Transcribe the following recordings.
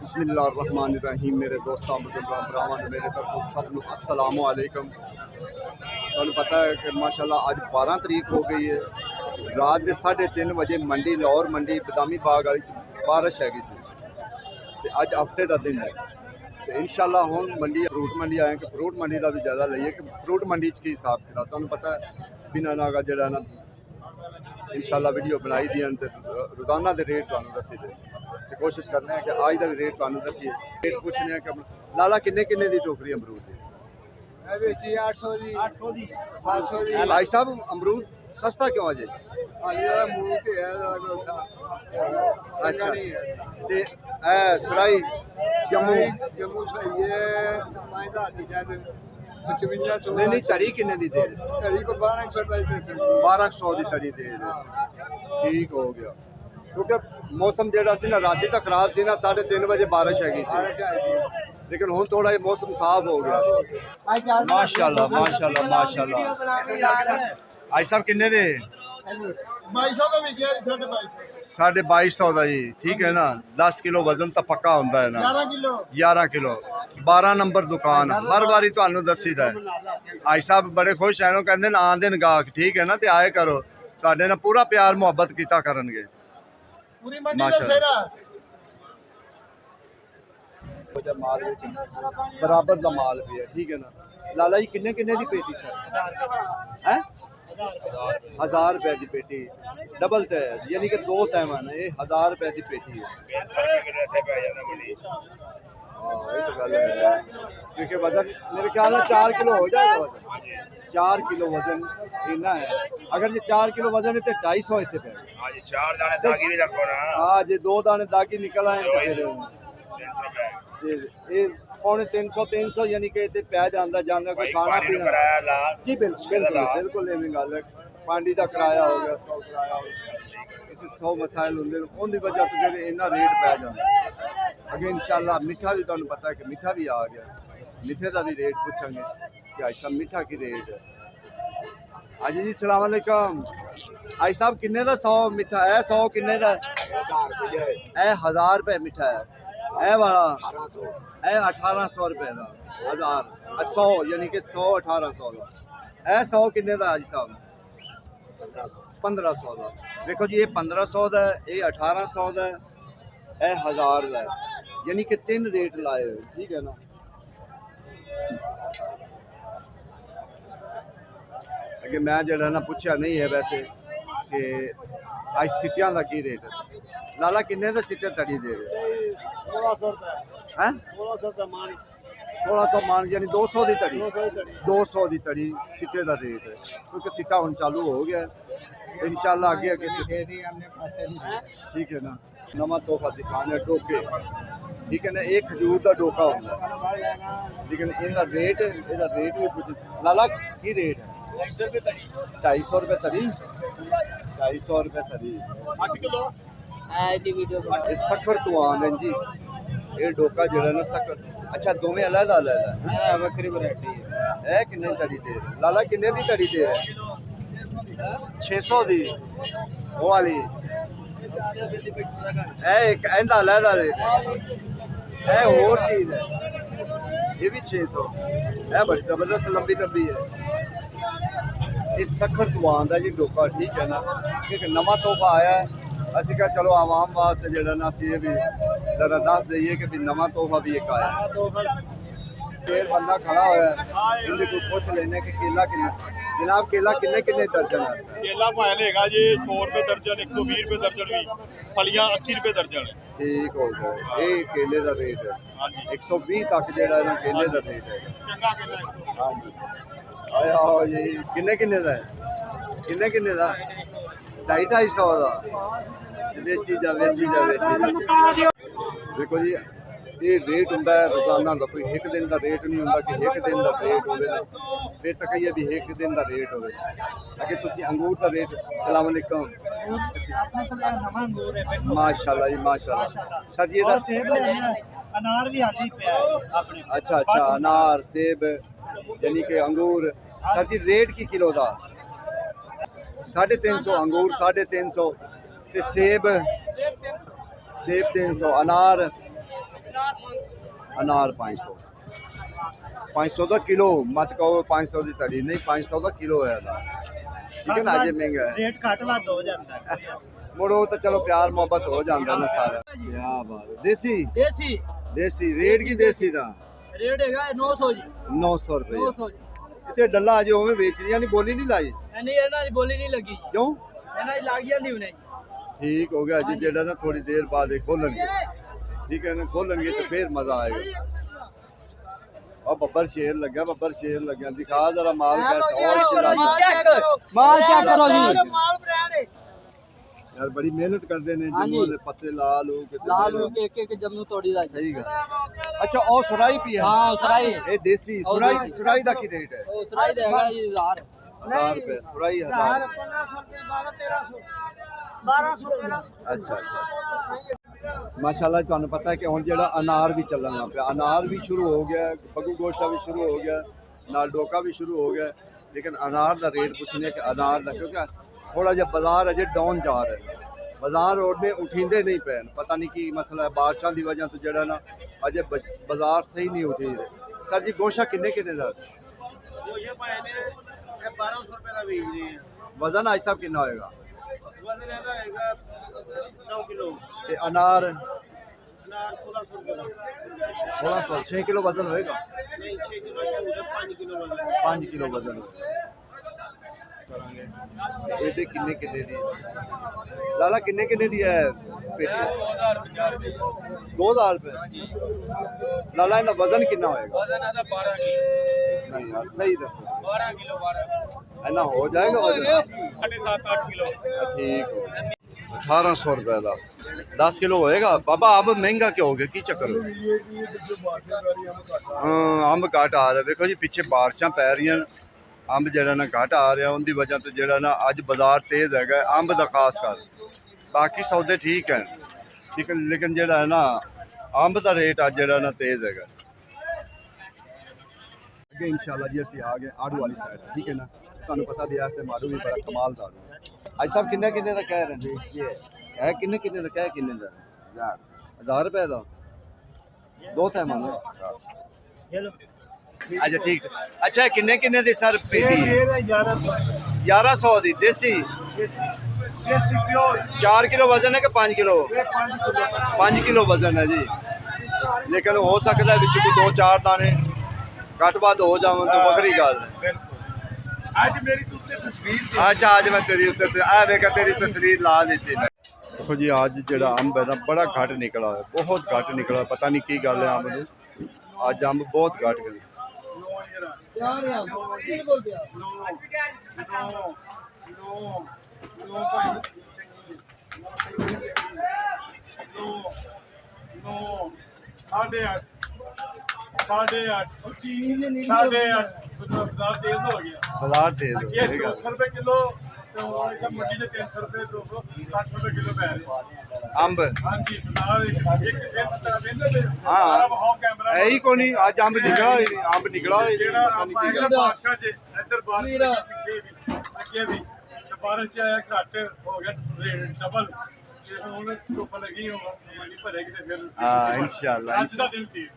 बिस्मिल्लाहिर्रहमानिर्रहीम। मेरे दोस्तों बुजुर्गों भरावां मेरे तरफ सब नूं अस्सलामु अलैकुम। तुहानूं पता है कि माशाअल्लाह अज 12 तरीक हो गई है। रात के 3:30 बजे मंडी लाहौर मंडी बदामी बाग वाली बारिश हैगी सी ते अज हफ्ते का दिन है। तो इंशाअल्लाह हुण मंडी फ्रूट मंडी आए कि फ्रूट मंडी का भी ज़्यादा लईए कि फ्रूट मंडी की हिसाब किताब तुहानूं पता है बिना नागा जिहड़ा ना इंशाअल्लाह वीडियो बनाई दी ते रोज़ाना के रेट तुहानूं दस्सी दे ते कोशिश करने हैं कि आज का भी रेट तुहानूं दस्सीए। रेट पूछने हैं कि लाला किन्ने किन्ने दी टोकरी अमरूद दी? 800 दी 700 दी। भाई साहब अमरूद सस्ता क्यों अजे? अच्छा ते सराई जम्मू जम्मू सही है 5000 दी जाने 55 नहीं तड़ी किन्ने दी दे रहे? तड़ी को 1200 रुपए 1200 दी तड़ी दे रहे। ठीक हो गया क्योंकि मौसम जेड़ा सी ना राती तक खराब सी ना 3:30 बजे बारिश हैगी सी लेकिन हुण थोड़ा ये मौसम साफ हो गया। माशाल्लाह माशाल्लाह माशाल्लाह। भाई साहब किन्ने दे? 2200 का भी गया 2250 2250 का जी। ठीक है ना 10 किलो वजन तो पक्का होंदा है ना 11 किलो 12 नंबर दुकान हर बारी तुहानूं दसीदा है। भाई साहब बड़े खुश हैं कहंदे ने आंदे ने गाहक ठीक है ना ते आए करो तुहाडे नाल पूरा प्यार मुहब्बत कीता करनगे पूरी मंडी का सेरा माल बराबर का माल भी है। ठीक है ना लाला जी किन्ने किन्ने दी पेटी सर है? 1000 रुपए की पेटी डबल तय यानी कि 2 तयवन ये 1000 रुपए की पेटी है। हाँ ये तो गल है क्योंकि वजन मेरे ख्याल में 4 किलो हो जाएगा वजन 4 किलो वजन इतना है। अगर ये 4 किलो वजन है तो 250 इतने पे हाँ जी 2 दाने दागी निकल आए तो फिर ये 350 यानी कि इतने पै जाता जाता कोई खाना पीना जी बिल्कुल बिल्कुल इवें गल है। पानी का किराया हो गया 100 किराया हो गया 100 मसाइल होंगे उनकी वजह तो फिर इन्ना रेट पै जाता। अगे इंशाल्लाह मिठा भी तुहानूं पता है कि मिठा भी आ गया मिठे का भी रेट पूछेंगे कि आज साहब मिठा की रेट है। हाजी जी सलाम अलैकुम। आज साहब किन्ने का 100 मिठा है? 100 किन्ने का? 1000 रुपए मिठा है ए वाला 1800 रुपए का 1000 100 यानी कि 100 1800 का 100 किन्ने का हाजी साहब? 1500 का। देखो जी ये 1500 का ये 1800 का है 1000 का यानी कि 3 रेट लाए हो। ठीक है ना अगे मैं जरा ना पूछा नहीं है वैसे कि आज सीटियां का की रेट है? लाला किन्ने का सीटें तड़ी दे रहे? 1600 रुपए हैं 1600 का मान 1600 मान यानी 200 की तड़ी 200 की तड़ी सीटे का रेट है क्योंकि सीटा हम चालू हो गया इंशाल्लाह आगे आगे ठीक है ना। नवा तोहफा दिखाने डोके ठीक है ना एक खजूर का डोका होता है लेकिन इनका रेट भी कुछ लाला की रेट है? 250 रुपए तड़ी 250 रुपए तड़ी ये सखर तो आंदे जी ये डोका जड़ा ना सखर। अच्छा दोवें अलग अलग है बकरी वैरायटी है किन्ने तड़ी दे रहे? लाला किन्ने दी तड़ी दे रहे? 600 दी वो वाली एक इंदा अलग रेट है और चीज है ये भी 600 है बड़ी जबरदस्त लंबी लंबी है। इस सखर तुआन का जी डोका ठीक है ना क्योंकि नवा तोहफा आया है असी क्या चलो आवाम वास्ते जरा ना असी ये भी जरा दस दईए कि भी नवा तोहफा भी एक आया फिर बंदा खड़ा होया इनके को पूछ लेने कि केला किन्ना जनाब केला किन्ने किन्ने दर्जन है? केला भाई लेगा जी 100 रुपए दर्जन 120 रुपए दर्जन भी फलियां 80 रुपए दर्जन है। ठीक हो गया ये केले का रेट है 120 तक जेड़ा ना केले का रेट है। चंगा केला हाँ जी आया जी किन्ने किन्ने का है? किन्ने किन्ने का? 250 का वेची जा देखो जी ये रेट होंगे रोजाना का कोई एक दिन का रेट नहीं होंगे कि एक दिन का रेट हो फिर तो कहिए भी एक दिन का रेट हो अगे तुम अंगूर का रेट सलाम अलैकुम माशाल्लाह जी माशाल्लाह सर जी अनार भी आती पे अच्छा अच्छा अनार सेब यानी कि अंगूर सर जी रेट की किलो का? 350 अंगूर 350 ते सेब 300 अनार अनार 500 500 ਦਾ ਕਿਲੋ ਮਤ ਕਹੋ 500 ਦੀ ਤੜੀ ਨਹੀਂ 500 ਦਾ ਕਿਲੋ ਹੈ ਅਨਾਰ ਠੀਕ ਹੈ ਨਾ ਅਜੇ ਮਹਿੰਗਾ ਹੈ ਰੇਟ ਘੱਟ ਵੱਧ ਹੋ ਜਾਂਦਾ ਹੈ ਮੁੜੋ ਤਾਂ ਚਲੋ ਪਿਆਰ ਮੁਹੱਬਤ ਹੋ ਜਾਂਦਾ ਨਾ ਸਾਰਾ ਕੀ ਬਾਤ ਹੈ ਦੇਸੀ ਦੇਸੀ ਦੇਸੀ ਰੇਟ ਕੀ ਦੇਸੀ ਦਾ ਰੇਟ ਹੈਗਾ 900 ਜੀ 900 ਰੁਪਏ 900 ਜੀ ਤੇ ਡੱਲਾ ਅਜੇ ਉਵੇਂ ਵੇਚਦੀਆਂ ਨਹੀਂ ਬੋਲੀ ਨਹੀਂ ਲਾਈ ਨਹੀਂ ਇਹਨਾਂ ਦੀ ਬੋਲੀ ਨਹੀਂ ਲੱਗੀ ਜੀ ਕਿਉਂ ਇਹਨਾਂ ਦੀ ਲੱਗ ਜਾਂਦੀ ਹੁਣੇ ਠੀਕ ਹੋ ਗਿਆ ਜੀ ਜਿਹੜਾ ਨਾ ਥੋੜੀ ਦੇਰ ਬਾਅਦ ਇਹ ਖੋਲਣਗੇ ਠੀਕ ਹੈ ਨਾ ਖੋਲਣਗੇ ਤੇ ਫੇਰ ਮਜ਼ਾ ਆਏਗਾ ਉਹ ਬੱਬਰ ਸ਼ੇਰ ਲੱਗਿਆ ਬੱਬਰ ਸ਼ੇਰ ਲੱਗਿਆ ਦਿਖਾ ਜਰਾ ਮਾਲ ਕੈਸਾ और ਚਲਾ ਮਾਲ ਚੈੱਕ ਕਰੋ ਜੀ यार बड़ी मेहनत करते ने जम्मू दे पत्ते लाल हो के ਲਾਲ ਹੋ ਕੇ ਇੱਕ ਜੰਮੂ ਤੋੜੀ ਦਾ सही गल अच्छा और सुराई भी है ਹਾਂ ਉਸਰਾਈ ये देसी सुराई सुराई दा की रेट है ਉਹ ਉਸਰਾਈ ਦਾ ਹੈਗਾ ਜੀ 1000 1000 रुपए सुराई 1000 1200 अच्छा अच्छा माशाल्लाह ਤੁਹਾਨੂੰ ਪਤਾ ਹੈ ਕਿ ਹੁਣ ਜਿਹੜਾ ਅਨਾਰ ਵੀ ਚੱਲਣ ਲੱਗ ਪਿਆ ਅਨਾਰ ਵੀ ਸ਼ੁਰੂ ਹੋ ਗਿਆ ਬਗੂ ਗੋਸ਼ਾ ਵੀ ਸ਼ੁਰੂ ਹੋ ਗਿਆ ਨਾਲ ਡੋਕਾ ਵੀ ਸ਼ੁਰੂ ਹੋ ਗਿਆ ਲੇਕਿਨ ਅਨਾਰ ਦਾ ਰੇਟ ਪੁੱਛਨੇ ਕਿ ਅਨਾਰ ਦਾ ਕਿਉਂਕਿ थोड़ा जहा बाजार अजे डाउन जा रहा है बाजार रोड में उठींदे नहीं पे पता नहीं की मसला है बारिशों की वजह तो जड़ा ना अजे बाजार सही नहीं उठी रहे सर जी गोशा किन्ने किन्ने दा ये पहले 1200 रुपए का बेच रहे हैं वजन आज साहब कितना होएगा वजन ਇਹਦਾ ਹੈਗਾ 9 किलो ते अनार अनार 1600 रुपए का 1600 6 किलो वजन होएगा नहीं 6 किलो चाहिए 5 किलो वजन 5 किलो वजन करांगे ये किन्ने किन्ने दी लाला किन्ने किन्ने दी है पेटी 2000 रुपए लाला इनका वजन कितना होएगा ਵਜ਼ਨ ਇਹਦਾ 12 ਕਿਲੋ नहीं यार सही दस 12 ਕਿਲੋ 12 है ना हो जाएगा वजन 7-8 किलो ठीक हो 1800 रुपए का 10 किलो होएगा बाबा अब महंगा क्यों हो गया की चक्कर हाँ अंब घट आ रहा देखो जी पीछे बारिशां पै रही अंब जरा ना घट आ रहा उनकी वजह तो जरा ना अज बाजार तेज है अंब का खास कर बाकी सौदे ठीक है ठीक है लेकिन जरा है ना अंब का रेट अज जरा ना तेज है अगे इंशाल्लाह जी असी आ गए आड़ू वाली साइड ठीक है ना तुहानू पता भी ऐसे माड़ू भी बड़ा कमाल दा अज साहब किन्ने किन्ने दा कह रहे हैं है किन्ने किन्ने दा कह किन्ने दा 1000 रुपए दा दो थे मान अच्छा ठीक अच्छा किन्ने किन्ने दी सर पेटी है 1100 दी देसी 4 किलो वजन है कि 5 किलो 5 किलो वजन है जी लेकिन हो सकता है विच कोई 2-4 दाने घट बद हो जावन तो वखरी गल ਅੱਜ ਮੇਰੀ ਤੂੰ ਤੇ ਤਸਵੀਰ अच्छा आज मैं तेरी उत्ते आ वेख तेरी तस्वीर ला दी देखो जी आज जेड़ा अंब है ना बड़ा घट निकला है बहुत घट निकला है पता नहीं की गल है अंब नूं आज अंब बहुत घट गए ਯਾਰ ਯਾਰ ਕੀ ਬੋਲਦੇ ਆ साढ़े आठ बाजार तेज हो गया बाजार तेज हो ये गया 200 रुपए किलो तो एकदम मंडी में 300 रुपए 260 रुपए किलो पै रहे अंब हाँ जी बाजार एक हाँ कैमरा यही को नहीं आज अंब निकला ही नहीं अंब निकला ही नहीं ਜਿਹੜਾ पता नहीं की ਆਪਾਂ गल ਬਾਦਸ਼ਾਹ ਚ ਇੱਧਰ ਬਾਰਿਸ਼ ਦੇ ਪਿੱਛੇ ਵੀ ਅੱਗੇ ਵੀ ਤੇ ਬਾਰਿਸ਼ ਚ ਆਇਆ ਘੱਟ ਹੋ ਗਿਆ ਰੇਟ ਡਬਲ ਤੇ ਹੁਣ ਧੁੱਪ ਲੱਗੀ ਹੋ ਮੰਡੀ ਭਰੇਗੀ ਤੇ ਫਿਰ हाँ इंशाल्लाह ਅੱਜ ਦਾ ਦਿਨ ਸੀ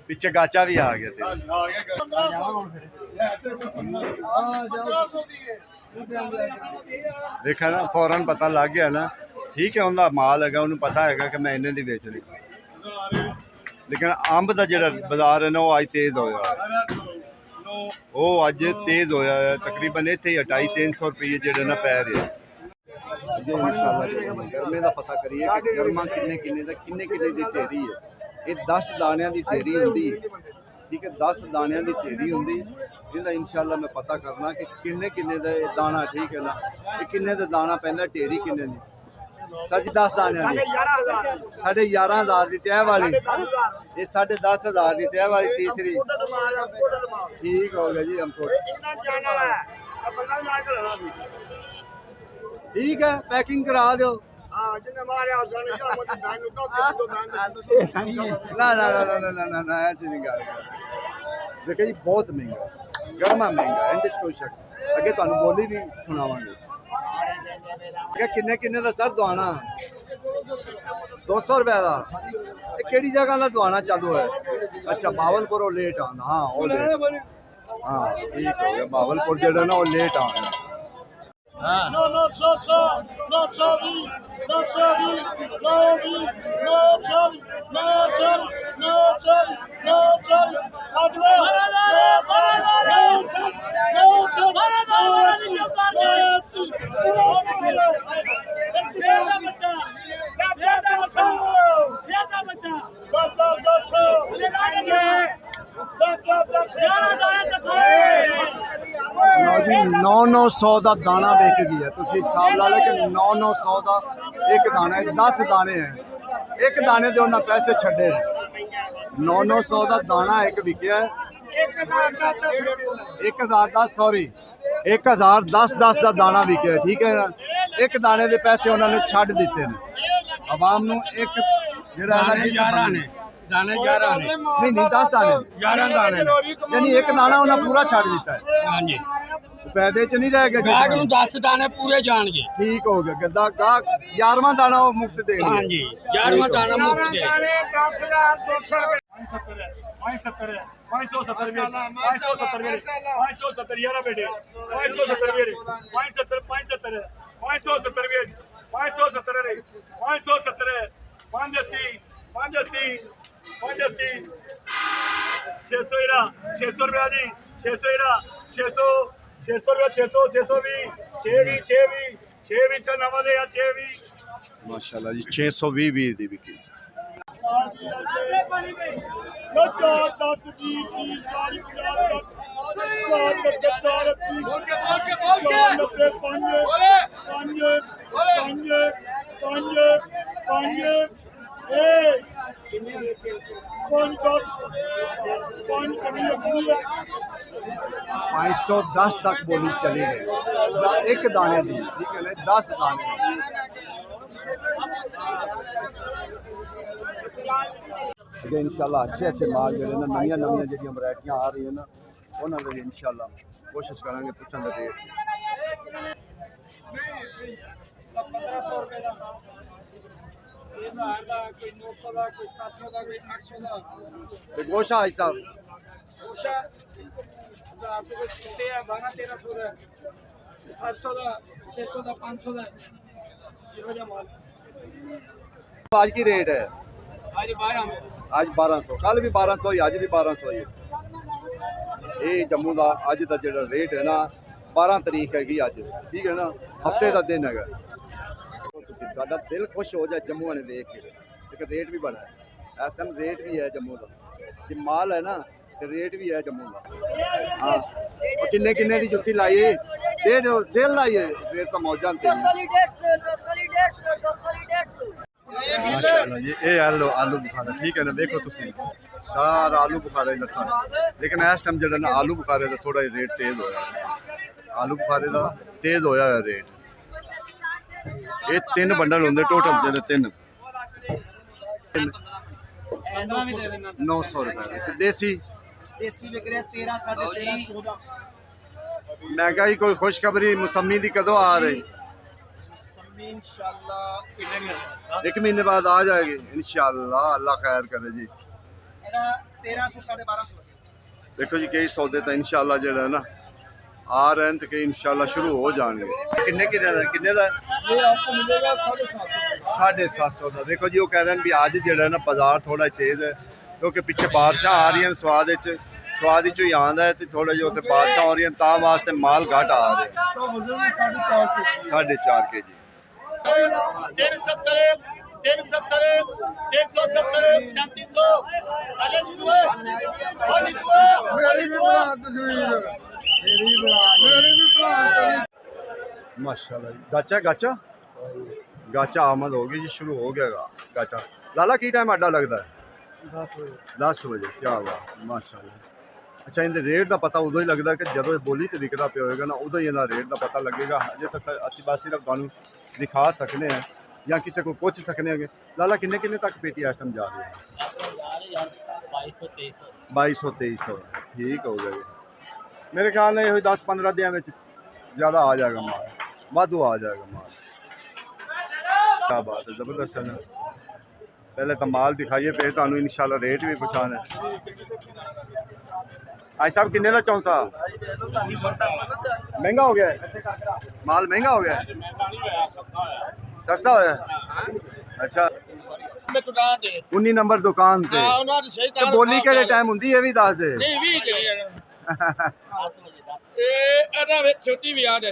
पीछे गाचा भी आ गया तेरे ਆ ਗਿਆ देखा ना फौरन पता लग गया ना ठीक है उनका माल है उन्हें पता है कि मैं इन्हें दी बेचनी लेकिन अंब का जो बाजार है ना वो अज तेज होया वो अज तेज होया है तकरीबन इतने 250-300 रुपये जो ना पै रहे इंशाल्लाह गर्मे का पता करिए कि गर्मा किन्ने किन्ने की ढेरी है ये 10 दाणियां की ढेरी होंगी ठीक है 10 दाणियां की ढेरी होंगी जिंदा इंशाल्लाह मैं पता करना कि किन्ने किन्ने दा दाना ठीक है ना ये किन्ने दा दाना पैंदा ढेरी किन्ने दी सर जी 10 दाणियां दी 11,500 की तय वाली ये 10,500 की तय वाली तीसरी ठीक हो गया जी हम ठीक है पैकिंग करा दो ना ना ना ना ना ना ना ऐसी नहीं गल देखो जी बहुत महंगा गर्मा महंगा इंदे च कोई शक अगे तुहानू बोली भी सुनावांगे किन्ने किन्ने दा सर दवाना 200 रुपए का केड़ी जगह का दुआना चालू है? अच्छा बावलपुर वो लेट आना। हाँ वो लेट, हाँ ठीक हो गया। बावलपुर जेड़ा ना वो लेट आना। ਲਓ ਜੀ 900 ਦਾ ਦਾਣਾ ਵਿਕ ਗਿਆ। ਤੁਸੀਂ ਹਿਸਾਬ ਲਾ ਲਓ ਕਿ 900 ਦਾ ਇੱਕ ਦਾਣਾ ਹੈ। 10 ਦਾਣੇ ਹੈ, ਇੱਕ ਦਾਣੇ ਦੇ ਉਹਨਾਂ ਪੈਸੇ ਛੱਡੇ ਨੇ। 900 ਦਾ ਦਾਣਾ ਇੱਕ ਵਿਕਿਆ। 1000 ਦਾ ਸੌਰੀ 1010 ਦਾ ਦਾਣਾ ਵਿਕਿਆ, ਠੀਕ ਹੈ ਨਾ। ਇੱਕ ਦਾਣੇ ਦੇ ਪੈਸੇ ਉਹਨਾਂ ਨੇ ਛੱਡ ਦਿੱਤੇ ਨੇ ਆਵਾਮ ਨੂੰ। ਇੱਕ ਜਿਹੜਾ ਹੈ ਨਾ ਜਿਸ ਬੰਦੇ दाने 11 ने नहीं 10 दाने 11 दाने यानी एक दाना उन्हें पूरा छाड़ दिता है। हाँ जी पैदे च नहीं रह गया। गाहक ਨੂੰ 10 दाने पूरे जाणगे। ठीक हो गया। गद्दा गाहक 11वां दाना वो मुफ्त देंगे। हाँ जी 11वां दाना मुफ्त दे। 570 570 570 570 11 बेटे 570 570 570 570 570 570 580 580 580 600 इरा 600 रुपया जी 600 इरा 600 रुपया 600 620 620 नवा दे या 620 माशाल्लाह जी 620 दी बिकी। पाँच सौ 10 तक बोली चली गई एक दाने दी, ठीक है ना। 10 दाने इंशाल्लाह अच्छे माल जो नविया नविया जी वैरायटियाँ आ रही है ना, उन्होंने भी इंशाल्लाह कोशिश करेंगे पूछने का रेट। 1500 रुपए का कोई 900 का कोई 700 का कोई 800 का गोशा है साहब गोशा आपको कुछ छोटे हैं 1200 1300 का 700 का 600 का 500 का ये हो जा माल। आज की रेट है आज 1200 कल भी 1200 ही, आज भी 1200 ही। ये जम्मू का अज का जो रेट है ना 12 तरीक हैगी अज, ठीक है ना। हफ्ते का दिन है। ਤੁਹਾਡਾ दिल खुश हो जाए जम्मू ने देख के। लेकिन रेट भी बड़ा है इस टाइम, रेट भी है जम्मू का। जो माल है ना तो रेट भी है जम्मू का। हाँ और किन्ने किन्ने की जुत्ती लाई है, रेट सेल लाई है, फिर तो मौजा माशाल्लाह जी। ये आलू बुखारा, ठीक है ना। देखो तुम सारा आलू बुखारा ही लत्ता, लेकिन इस टाइम जो ना आलू बुखारे का थोड़ा रेट तेज होया। आलू बुखारे का तेज होया है रेट। ये 3 बंडल होंगे टोटल जो 3 900 रुपए। देसी बिक रहा 13 13.5 14 महंगाई कोई खुशखबरी मौसमी की कदों आ रही? इंशाल्लाह 1 महीने बाद आ जाएगी इंशाल्लाह। अल्लाह खैर करे जी। 1300 1250। देखो जी कई सौदे तो इंशाल्लाह जो है ना आ रहे हैं, तो कई इंशाल्लाह शुरू हो जाएंगे। किन्ने का ये आपको मिलेगा 750 750 का। देखो जी वो कह रहे हैं भी आज जो है ना बाजार थोड़ा तेज़ है, क्योंकि पिछे बारिशां आ रही हैं। स्वाद ही आंदा है, तो थोड़ा जो बारिशां हो रही हैं ता वास्ते माल घट आ रहे हैं। 4.5 kg 370 माशाल्लाह जी। गाचा आमद हो गई जी, शुरू हो गया गाचा। लाला की टाइम अड्डा लगता है? 10 बजे। क्या बात माशाल्लाह। अच्छा इनके रेट का पता उदो ही लगता है कि जो बोली तो विकता पे होएगा ना, उदो ही इनका रेट का पता लगेगा। अजे तक असी बस सिर्फ तुहानू दिखा सकने हैं या किसी को पुछ सकने हैं। लाला किन्ने तक पेटी इस टाइम जा रही है? 2200 ठीक हो गया। मेरे ख्याल में ये 10-15 दिन में ज़्यादा आ जाएगा माल, वाधू आ जाएगा माल। क्या बात है, जबरदस्त है ना। पहले तो माल दिखाइए फिर तुहानू इंशाल्लाह रेट भी पुछाना है। आज साहब किन्ने का चौंसा महंगा हो गया है, माल महंगा हो गया है, सस्ता होया है। अच्छा 19 नंबर दुकान से ते बोली केड़े टाइम हुंदी है भी दस दे।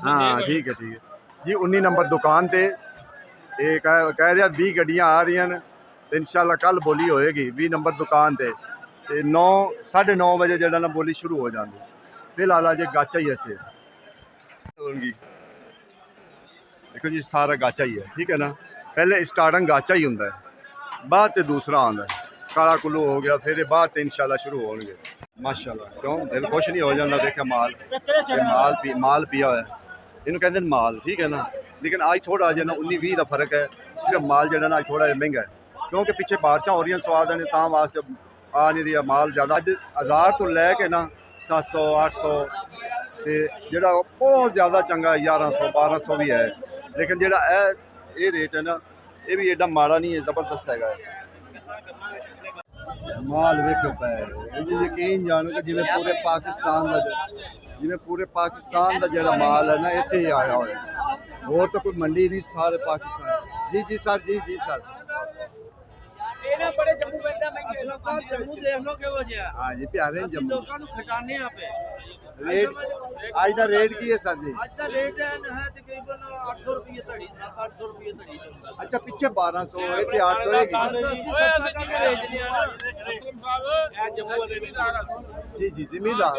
हाँ ठीक है जी 19 नंबर दुकान ते ये कह रहा 20 गड्डियां आ रही हैं तो इंशाल्लाह कल बोली होएगी 20 नंबर दुकान ते 9 9:30 बजे जड़ा ना बोली शुरू हो जाती। फिलहाल अजे गाचा ही ऐसे देखो जी सारा गाचा ही है, ठीक है ना। पहले स्टार्टिंग गाचा ही होंगे, बाद तो दूसरा आता है काला कुल्लू हो गया, फिर बाद इंशाल्लाह शुरू होंगे। माशाल्लाह क्यों दिल खुश नहीं हो जाता देखा माल माल पिया हुआ है, इन्हों कहते हैं माल, ठीक है ना। लेकिन आज थोड़ा जो ना 19-20 का फर्क है, सिर्फ माल जो ना आज थोड़ा महंगा है क्योंकि पिछले बारिशां हो रही स्वाद ने तां वास्ते आ नहीं रहा माल ज़्यादा। अज 1000 तो लैके ना 700-800 तो जोड़ा बहुत ज़्यादा चंगा 1100-1200 भी है, लेकिन जोड़ा ये रेट है ना ये भी एडा माड़ा नहीं है, जबरदस्त है। माल वेखो पे यकीन जानो कि जिवें पूरे पाकिस्तान का जोड़ा माल है ना इत्थे ही आया हुआ है, और तो कोई मंडी नहीं सारे पाकिस्तान। जी सर जी सर बड़े जम्मू बैठा मैं जम्मू देख लो कि हो गया। हाँ जी प्यारे जम्मू लोगों को खटाने यहाँ पे रेट आज का रेट की है सर जी? आज का रेट है तकरीबन 800 रुपये धड़ी, 700-800 रुपये धड़ी। अच्छा पीछे 1200 इतने 800 है जी जिम्मेदार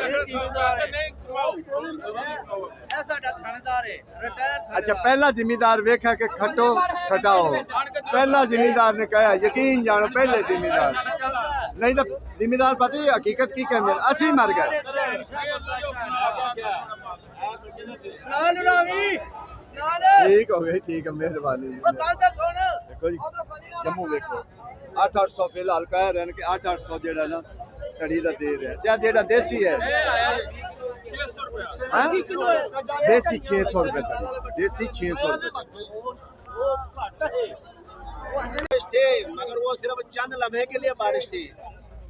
अच्छा पहला जिम्मेदार वेखा कि खटो खटाओ, पहला जिम्मेदार ने कहा यकीन जानो पहले जिम्मेदार नहीं तो जिम्मेदार पता ही हकीकत की कहते हैं असी मर गए। ठीक हो गई, ठीक है मेहरबानी। देखो जी जम्मू देखो 800 फिलहाल कह रहे हैं कि 800 जेड़ा ना कड़ी का दे रहे हैं, जेड़ा देसी है देसी 600 रुपये तक, देसी 600 रुपये थे मगर वो सिर्फ चंद लम्हे के लिए बारिश थी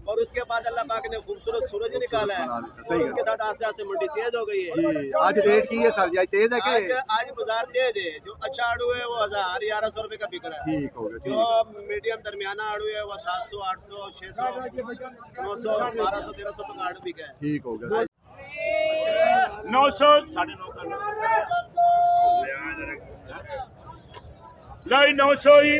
और उसके बाद अल्लाह पाक ने खूबसूरत सूरज निकाला है। सही है। उसके साथ आस्ते आस्ते मंडी तेज हो गई है जी। आज रेट की है सर जी? तेज है कि आज बाजार तेज है। जो अच्छा आड़ू है वो 1000-1100 रुपए का बिक रहा है। ठीक हो गया, जो मीडियम दरमियाना आड़ू है वो 700, 800, 600, 900, 1200, 1300 रुपए का आड़ू बिका है। ठीक हो गया 900 950 ही